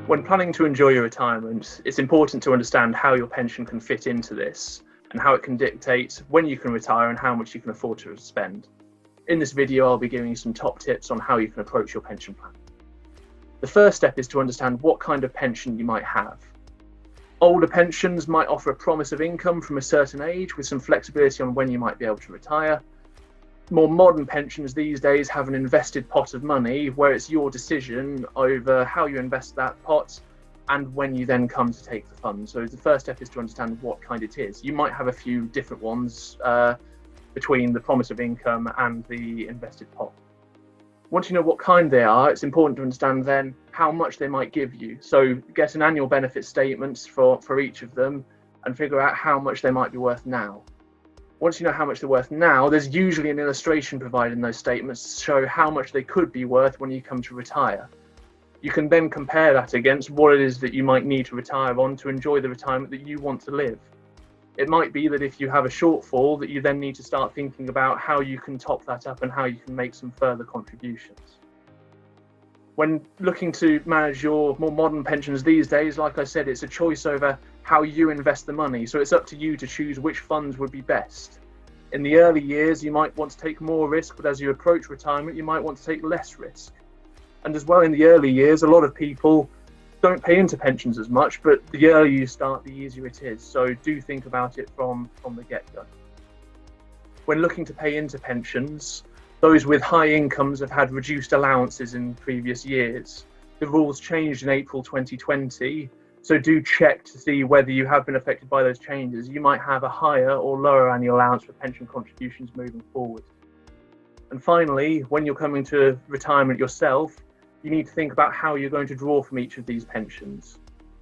When planning to enjoy your retirement, it's important to understand how your pension can fit into this and how it can dictate when you can retire and how much you can afford to spend. In this video, I'll be giving you some top tips on how you can approach your pension plan. The first step is to understand what kind of pension you might have. Older pensions might offer a promise of income from a certain age with some flexibility on when you might be able to retire. More modern pensions these days have an invested pot of money where it's your decision over how you invest that pot and when you then come to take the funds. So the first step is to understand what kind it is. You might have a few different ones between the promise of income and the invested pot. Once you know what kind they are, it's important to understand then how much they might give you. So get an annual benefit statement for each of them and figure out how much they might be worth now. Once you know how much they're worth now, there's usually an illustration provided in those statements to show how much they could be worth when you come to retire. You can then compare that against what it is that you might need to retire on to enjoy the retirement that you want to live. It might be that if you have a shortfall that you then need to start thinking about how you can top that up and how you can make some further contributions. When looking to manage your more modern pensions these days, like I said, it's a choice over how you invest the money. So it's up to you to choose which funds would be best. In the early years, you might want to take more risk, but as you approach retirement, you might want to take less risk. And as well, in the early years, a lot of people don't pay into pensions as much, but the earlier you start, the easier it is. So do think about it from the get-go. When looking to pay into pensions, those with high incomes have had reduced allowances in previous years. The rules changed in April 2020, so do check to see whether you have been affected by those changes. You might have a higher or lower annual allowance for pension contributions moving forward. And finally, when you're coming to retirement yourself, you need to think about how you're going to draw from each of these pensions.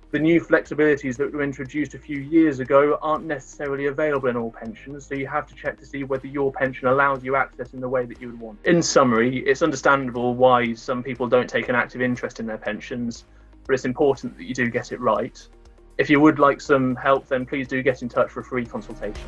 The new flexibilities that were introduced a few years ago aren't necessarily available in all pensions, so you have to check to see whether your pension allows you access in the way that you would want. In summary, it's understandable why some people don't take an active interest in their pensions, but it's important that you do get it right. If you would like some help, then please do get in touch for a free consultation.